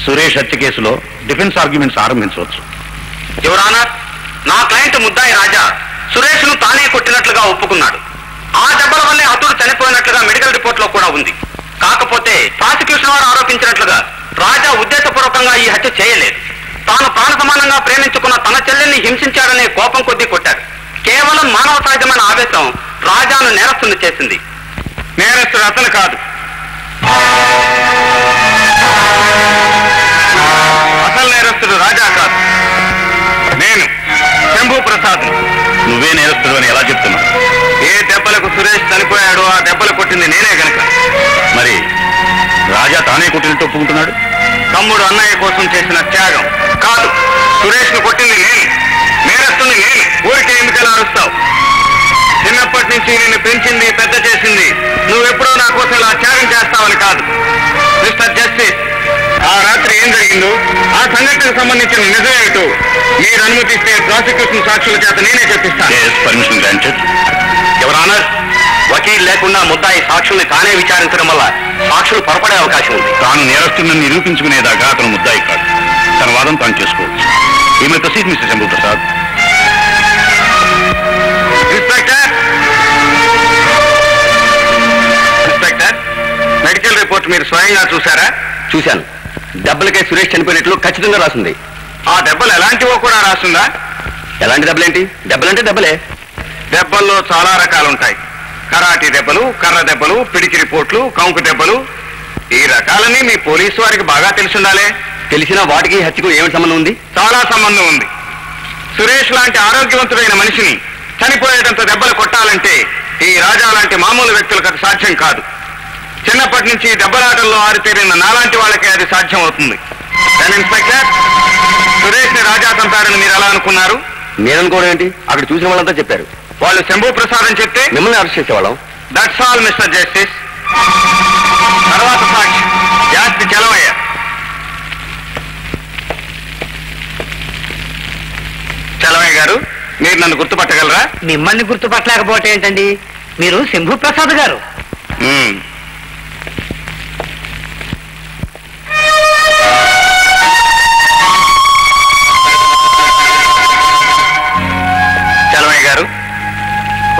సురేష్ హత్య కేసులో defence arguments ఆరంభించవచ్చు. Your honour, నా క్లయింట్ ముద్దాయి రాజా సురేష్ ను తానే కొట్టినట్లుగా ఒప్పుకున్నాడు. ఆ దెబ్బల వల్లే అతడు చనిపోయినట్లుగా మెడికల్ రిపోర్ట్ లో కూడా ఉంది. కాకపోతే ప్రాసిక్యూషన్ వారు ఆరోపించినట్లుగా రాజా ఉద్దేశపూర్వకంగా ఈ హత్య చేయలేదు. తాను ప్రాణ సమానంగా ప్రేమించుకున్న తన చెల్లెల్ని హింసించాడనే కోపం కొద్దీ కొట్టాడు. కేవలం మానవ సహజమైన ఆవేశం రాజాను నేరస్తుని చేసింది. నేరస్తుడు అతను కాదు, అసలు నేరస్తుడు రాజా కాదు, నేను శంభూ ప్రసాద్. నువ్వే నేరస్తుడు అని ఎలా చెప్తున్నావు? ఏ దెబ్బలకు సురేష్ చనిపోయాడో ఆ దెబ్బలు కొట్టింది నేనే గనక. మరి రాజా తానే కొట్టినట్టు ఒప్పుకుంటున్నాడు. తమ్ముడు అన్నయ్య కోసం చేసిన త్యాగం కాదు, సురేష్ ను కొట్టింది నేను, నేరస్తుని నేను. ఊరికే ఎందుకలా అరుస్తావు? చిన్నప్పటి నుంచి నిన్ను పెంచింది, పెద్ద చేసింది నువ్వెప్పుడో నా కోసం ఇలా త్యాగం చేస్తావని కాదు. మిస్టర్ జస్టిస్, ఆ రాత్రి ఏం జరిగిందో, ఆ సంఘటనకు సంబంధించిన నిజమేమిటో మీరు అనుమతిస్తే ప్రాసిక్యూషన్ సాక్షుల చేత నేనే చెప్పిస్తాను. Permission granted. యువర్ ఆనర్, వకీల్ లేకుండా ముద్దాయి సాక్షుల్ని తానే విచారించడం వల్ల సాక్షులు పొరపడే అవకాశం ఉంది. తాను నేరస్తుని నిరూపించుకునేదాకా అతను ముద్దాయి కాదు. తన వాదం తాను చేసుకోవచ్చు. ఈమె proceed mister Shambhu Prasad. Inspector, inspector, medical report మీరు స్వయంగా చూసారా? చూశాను. దెబ్బలకే సురేష్ చనిపోయినట్లు ఖచ్చితంగా రాసింది. ఆ దెబ్బలు ఎలాంటివో కూడా రాసిందా? ఎలాంటి దెబ్బలేంటి? దెబ్బలంటే దెబ్బలే. దెబ్బల్లో చాలా రకాలుంటాయి. కరాటీ దెబ్బలు, కర్ర దెబ్బలు, పిడికి రిపోర్ట్లు, కంకు దెబ్బలు. ఈ రకాలని మీ పోలీసు వారికి బాగా తెలిసిండాలే. తెలిసిన వాటికి హత్యకు ఏమిటి సంబంధం ఉంది? చాలా సంబంధం ఉంది. సురేష్ లాంటి ఆరోగ్యవంతుడైన మనిషిని చనిపోయేటంత దెబ్బలు కొట్టాలంటే ఈ రాజా లాంటి మామూలు వ్యక్తులకు అది సాధ్యం కాదు. చిన్నప్పటి నుంచి దెబ్బలాటల్లో ఆరితేరిన నాలాంటి వాళ్ళకే అది సాధ్యం అవుతుంది. ఇన్స్పెక్టర్, సురేష్ ని రాజా చంపారని మీరు ఎలా అనుకున్నారు? నేననుకోవడం ఏంటి? అక్కడ చూసిన వాళ్ళంతా చెప్పారు. వాళ్ళు శంభూ ప్రసాద్ అని చెప్తే మిమ్మల్ని అరెస్ట్ చేసేవాళ్ళం. That's all mister justice. తర్వాత సాక్షి జాస్తి చలవయ్య. చలవయ్య గారు, మీరు నన్ను గుర్తుపట్టగలరా? మిమ్మల్ని గుర్తుపట్టలేకపోతే ఏంటండి, మీరు శంభూ ప్రసాద్ గారు. చలవయ్య గారు,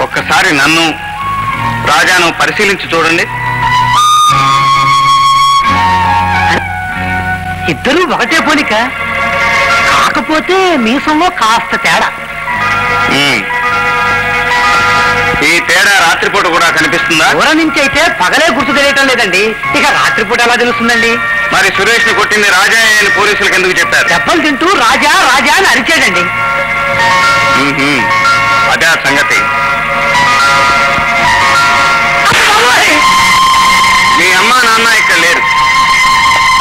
ఒక్కసారి నన్ను రాజాను పరిశీలించి చూడండి. ఇద్దరూ ఒకటే పోలిక, కాకపోతే మీసంలో కాస్త తేడా. ఈ తేడా రాత్రిపూట కూడా కనిపిస్తుందా? దూరం నుంచి అయితే పగలే గుర్తు తెలియటం లేదండి, ఇక రాత్రిపూట ఎలా తెలుస్తుందండి? మరి సురేష్ ని కొట్టింది రాజా అని పోలీసులకు ఎందుకు చెప్పారు? దెబ్బలు తింటూ రాజా రాజా అని అరిచాడండి. అదే ఆ సంగతి. మీ అమ్మా నాన్న ఇక్కడ లేరు,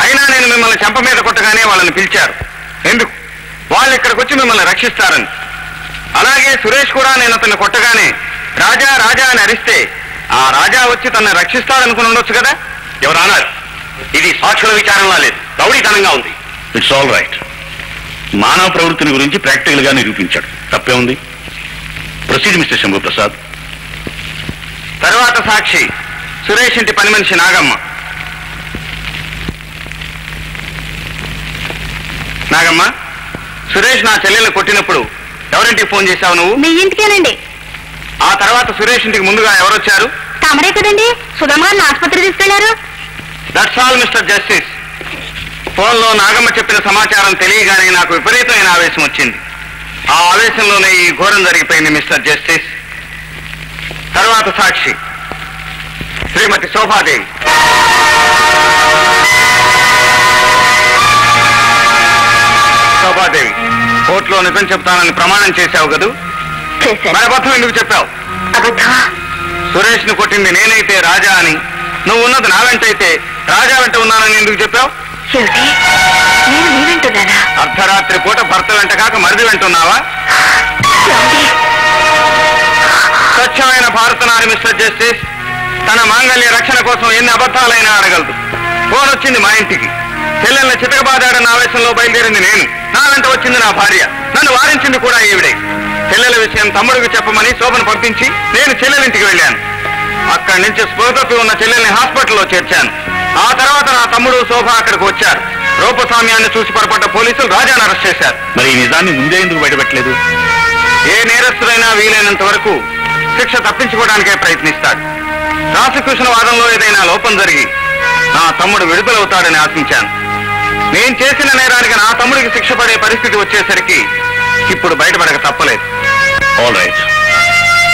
అయినా నేను మిమ్మల్ని చెంప మీద కొట్టగానే వాళ్ళని పిలిచారు. ఎందుకు? వాళ్ళు ఇక్కడికి వచ్చి మిమ్మల్ని రక్షిస్తారని. అలాగే సురేష్ కూడా నేను అతన్ని కొట్టగానే రాజా రాజా అని అరిస్తే ఆ రాజా వచ్చి తనని రక్షిస్తాడనుకుని ఉండొచ్చు కదా. ఎవరు అన్నారు? ఇది సాక్షుల విచారంలా లేదు, రౌడీతనంగా ఉంది. It's all right. మానవ ప్రవృత్తిని గురించి ప్రాక్టికల్ గా నిరూపించాడు. తప్పే ఉంది. Proceed mister Shambhu Prasad. తర్వాత సాక్షి సురేష్ ఇంటి పని మనిషి నాగమ్మ. నాగమ్మ, సురేష్ నా చెల్లెల్ని కొట్టినప్పుడు ఎవరింటికి ఫోన్ చేశావు నువ్వు? మీ ఇంటికేనండి. ఆ తర్వాత సురేష్ ఇంటికి ముందుగా ఎవరొచ్చారు? తమరే కదండి, సుధమ్మ గారిని ఆసుపత్రి తీసుకెళ్లారు. That's all mister justice. ఫోన్లో నాగమ్మ చెప్పిన సమాచారం తెలియగానే నాకు విపరీతమైన ఆవేశం వచ్చింది. ఆ ఆవేశంలోనే ఈ ఘోరం జరిగిపోయింది మిస్టర్ జస్టిస్. తర్వాత సాక్షి శ్రీమతి శోభాదేవి. శోభాదేవి, కోర్టులో నిజం చెప్తానని ప్రమాణం చేశావు కదూ? మరి అబద్ధం ఎందుకు చెప్పావు? సురేష్ ను కొట్టింది నేనైతే రాజా అని, నువ్వు ఉన్నది నా వెంటైతే రాజా వెంట ఉన్నానని ఎందుకు చెప్పావు? అర్ధరాత్రి పూట భర్త వెంట కాక మరిది వెంటున్నావా? స్వచ్ఛమైన భారత నారి మిస్టర్ జస్టిస్ తన మాంగళ్య రక్షణ కోసం ఎన్ని అబద్ధాలైనా అడగలదు. ఫోన్ వచ్చింది మా ఇంటికి. చెల్లెల్ని చితకబాదాడన్న ఆవేశంలో బయలుదేరింది నేను. నా వెంట వచ్చింది నా భార్య. నన్ను వారించింది కూడా ఈవిడే. చెల్లెల విషయం తమ్ముడికి చెప్పమని శోభను పంపించి నేను చెల్లెలింటికి వెళ్ళాను. అక్కడి నుంచి స్పృహ తప్పి ఉన్న చెల్లెల్ని హాస్పిటల్లో చేర్చాను. ఆ తర్వాత నా తమ్ముడు శోభ అక్కడికి వచ్చారు. రూపస్వామ్యాన్ని చూసి పొరపడ్డ పోలీసులు రాజాను అరెస్ట్ చేశారు. మరి ఈ నిజాన్ని ముందే ఎందుకు బయటపెట్టలేదు? ఏ నేరస్తుడైనా వీలైనంత వరకు శిక్ష తప్పించుకోవడానికే ప్రయత్నిస్తాడు. ప్రాసిక్యూషన్ వాదంలో ఏదైనా లోపం జరిగి నా తమ్ముడు విడుదలవుతాడని ఆశించాను. నేను చేసిన నేరానికి నా తమ్ముడికి శిక్ష పడే పరిస్థితి వచ్చేసరికి ఇప్పుడు బయటపడక తప్పలేదు. All right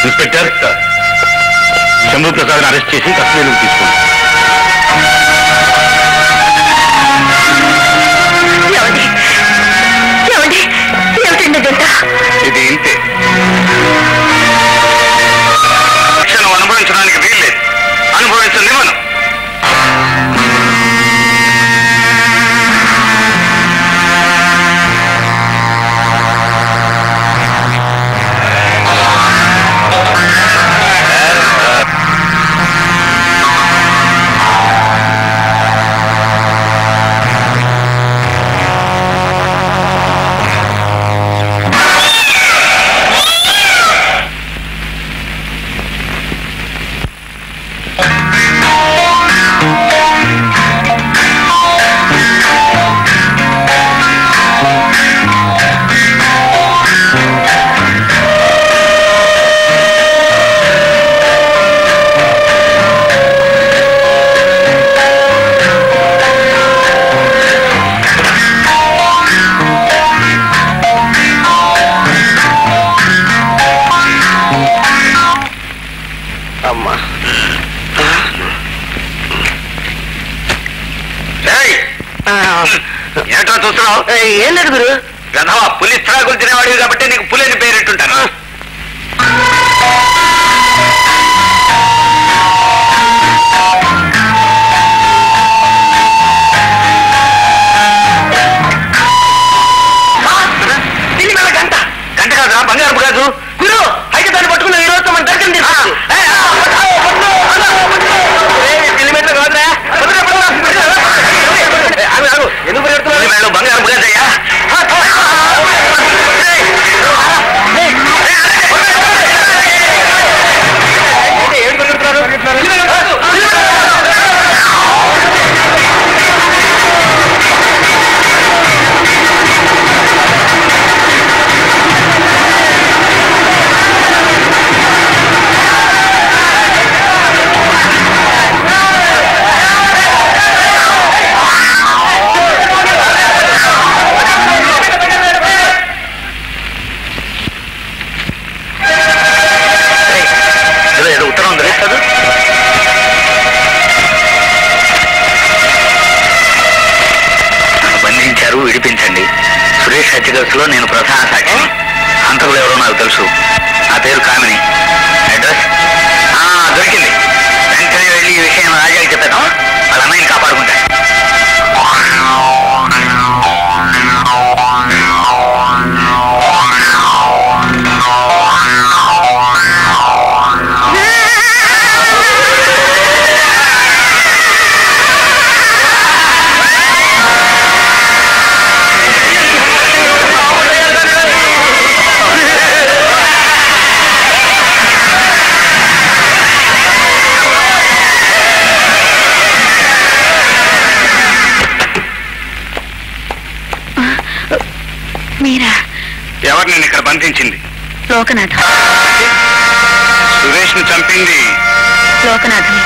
inspector, Shambhu Prasad arrest చేసి కస్టడీలోకి తీసుకోండి. ఇది ఇంతే. శిక్షను అనుభవించడానికి వీల్లేదు. అనుభవించండి మనం. ఏటో చూస్తున్నావు? ఏం లేదు గురు. గధవా, పులి త్రాగులు తినేవాడివి కాబట్టి నీకు పులిని పేరెట్టుంటాను. గంట గంట కాదురా, బంగారు కాదు గురు. అయితే దాన్ని పట్టుకున్న ఈ రోజు మన దర్శనం తీసుకోవచ్చు. కాదురా, ఎందుకు పరిగెడుతున్నాడు? బంగారు బుగాదయ్యా. ఏం పరిగెడుతున్నారు? విడిపించండి. సురేష్ హత్య కేసులో నేను ప్రధాన సాక్షిని. హంతకులు ఎవరో నాకు తెలుసు. నా పేరు కామిని. అడ్రస్ దొరికింది. వెంటనే వెళ్ళి ఈ విషయం రాజాకి చెప్పాను. వాళ్ళ అమ్మాయిని కాపాడుకుంటాను. ఎవరు నేను ఇక్కడ బంధించింది? లోకనాథ్. సురేష్ ను చంపింది లోకనాథుని.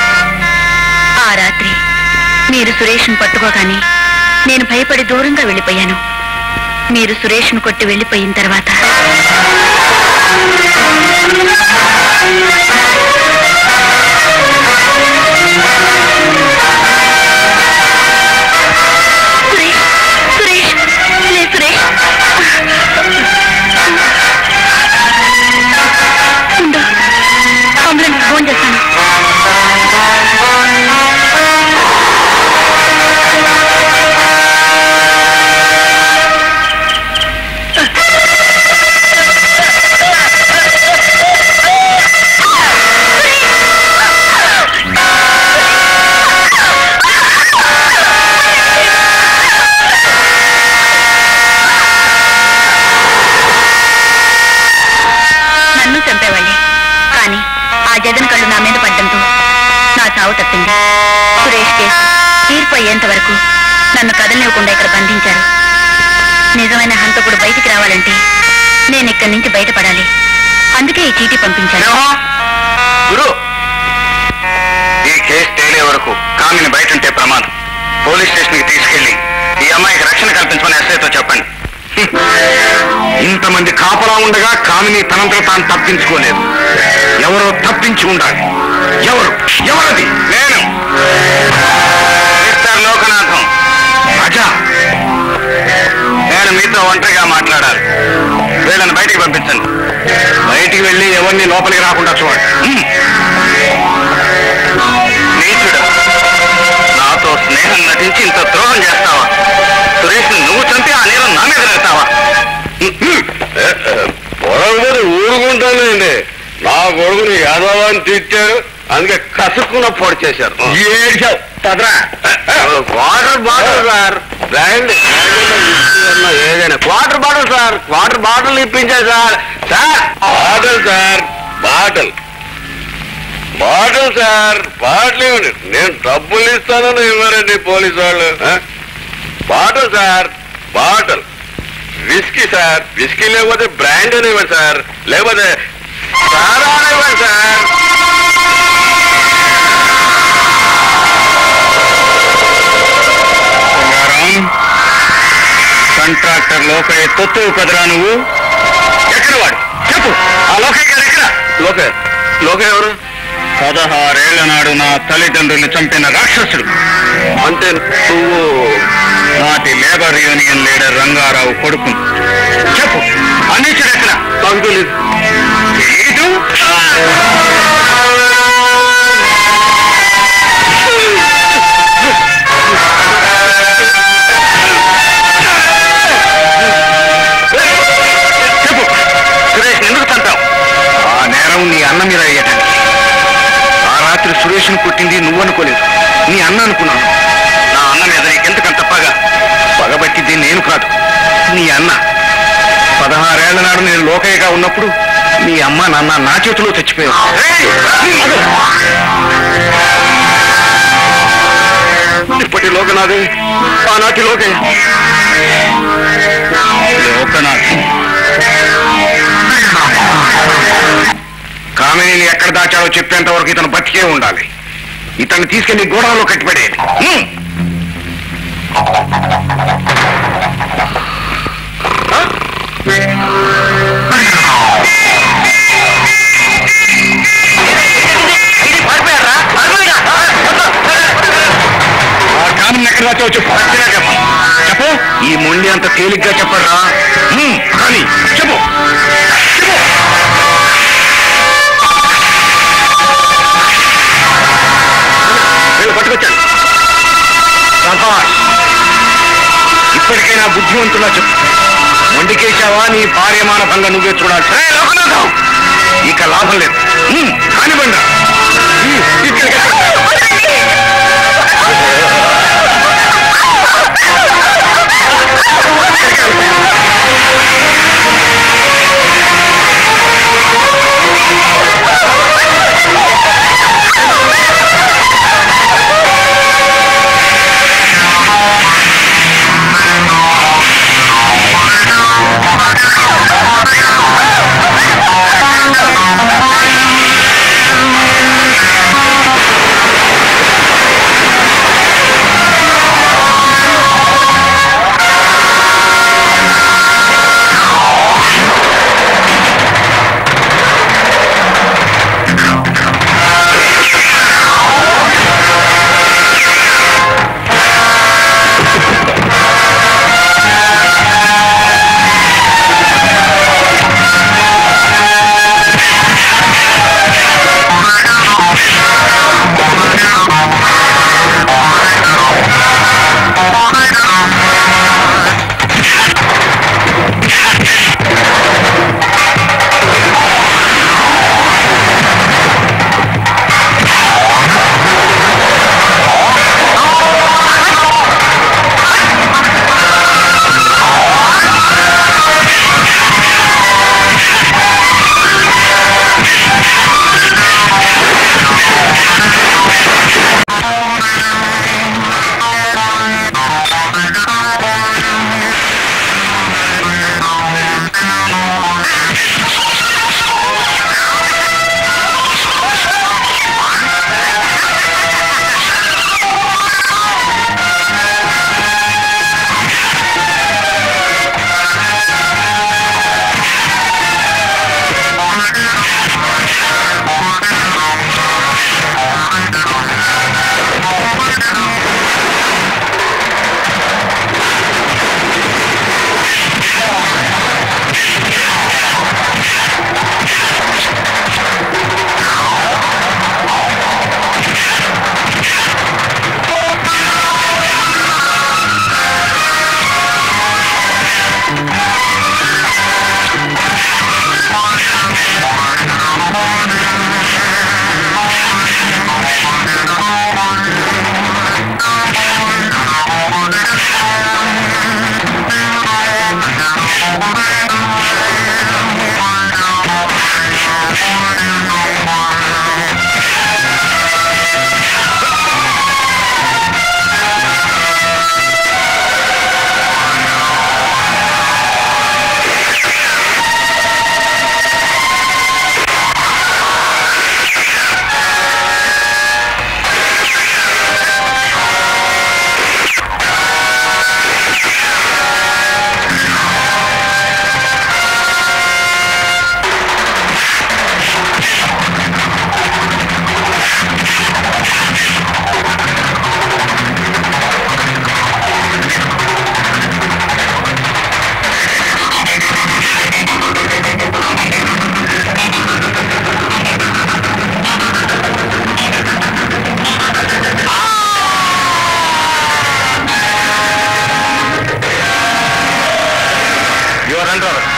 ఆ రాత్రి మీరు సురేష్ ను పట్టుకోగానే నేను భయపడి దూరంగా వెళ్ళిపోయాను. మీరు సురేష్ ను కొట్టి వెళ్ళిపోయిన తర్వాత ఫోన్ చేస్తాను. నన్ను చంపేవాళ్ళే, కానీ ఆ జగన్ కళ్ళు నా మీద పడ్డంతో నా చావు తప్పింది. సురేష్ కేసు తీర్పు అయ్యేంత వరకు నన్ను కదలనివ్వకుండా ఇక్కడ బంధించారు. నిజమైన హంతకుడు బయటికి రావాలంటే నేను ఇక్కడి నుంచి బయటపడాలి. అందుకే ఈ చీటీ పంపించాను. గురు, ఈ కేసు తేలే వరకు కామిని బయట ఉంటే ప్రమాదం. పోలీస్ స్టేషన్ కి తీసుకెళ్లి ఈ అమ్మాయికి రక్షణ కల్పించమని ఎస్ఐతో చెప్పండి. ఇంతమంది కాపలా ఉండగా కామిని తనంతట తాను తప్పించుకోలేదు. ఎవరో తప్పించి ఉండాలి. ఎవరది? నేను మిస్టర్ లోకనాథం. రాజా, నేను మీతో ఒంటరిగా మాట్లాడాలి. వీళ్ళని బయటికి పంపించండి. బయటికి వెళ్ళి ఎవరిని లోపలికి రాకుండా చూడండి. నీచుడు, నాతో స్నేహం నటించి ఇంత ద్రోహం చేస్తావా? సురేష్ నువ్వు చంపి ఆ నీరు నా మీద వెళ్తావా? పొరగని ఊరుకుంటానండి. నా కొడుకుని యాదవాన్ని తిట్టారు, అందుకే కసుక్కున్న పొడి చేశారు. వాటర్ బాటిల్ సార్, ఏదైనా water bottle sir, water bottle ఇప్పించారు sir. Bottle sir, bottle sir, bottle ఇవ్వండి. నేను డబ్బులు ఇస్తానని ఇవ్వరండి పోలీసు వాళ్ళు. Bottle sir, bottle. Whisky sir, whisky లేకపోతే బ్రాండ్ అని ఇవ్వండి సార్, లేకపోతే సారా ఇవ్వండి సార్. కాంట్రాక్టర్ లోకయ్య తొత్తు కదరా నువ్వు? ఎక్కడ వాడు చెప్పు. ఆ లోకయ్య గారు ఎక్కడ? లోకయ్య ఎవరు? 16 ఏళ్ల నాడు నా తల్లిదండ్రుల్ని చంపిన రాక్షసుడు. అంటే నువ్వు నాటి లేబర్ యూనియన్ లీడర్ రంగారావు కొడుకు. చెప్పు, అన్నించుడు ఎక్కడ? నాకు తెలీదు. చెప్పు, సురేష్ ఎందుకు చంపావు? ఆ నేరం నీ అన్న మీద అయ్యటానికి. ఆ రాత్రి సురేష్ను కొట్టింది నువ్వు అనుకోలేదు, నీ అన్న అనుకున్నాను. నా అన్న మీద నీకెందుకంత పగ? పగబట్టింది నేను కాదు, నీ అన్న. 16 ఏళ్ల నాడు నేను లోకయ్యగా ఉన్నప్పుడు నీ అమ్మ నాన్న నా చేతిలో చచ్చిపోయావు. ఇప్పటి లోకనాథే, ఆనాటి లోకయ్య. లోకనాథ్, కామిని ఎక్కడ దాచాడో చెప్పేంత వరకు ఇతను బతికే ఉండాలి. ఇతన్ని తీసుకెళ్లి గోడలో కట్టిపడేయాలి. కామిని ఎక్కడ దాచావో చెప్పు. చెప్పు. ఈ మొండి అంత తేలిగ్గా చెప్పరా? కానీ చెప్పు. పట్టుకొచ్చాను. ఇప్పటికైనా బుద్ధివంతులా చెప్పు. మొండికేశావా నీ భార్యమాన భంగ నువ్వే చూడాలి. ఇక లాభం లేదు. కానివ్వండి. రండి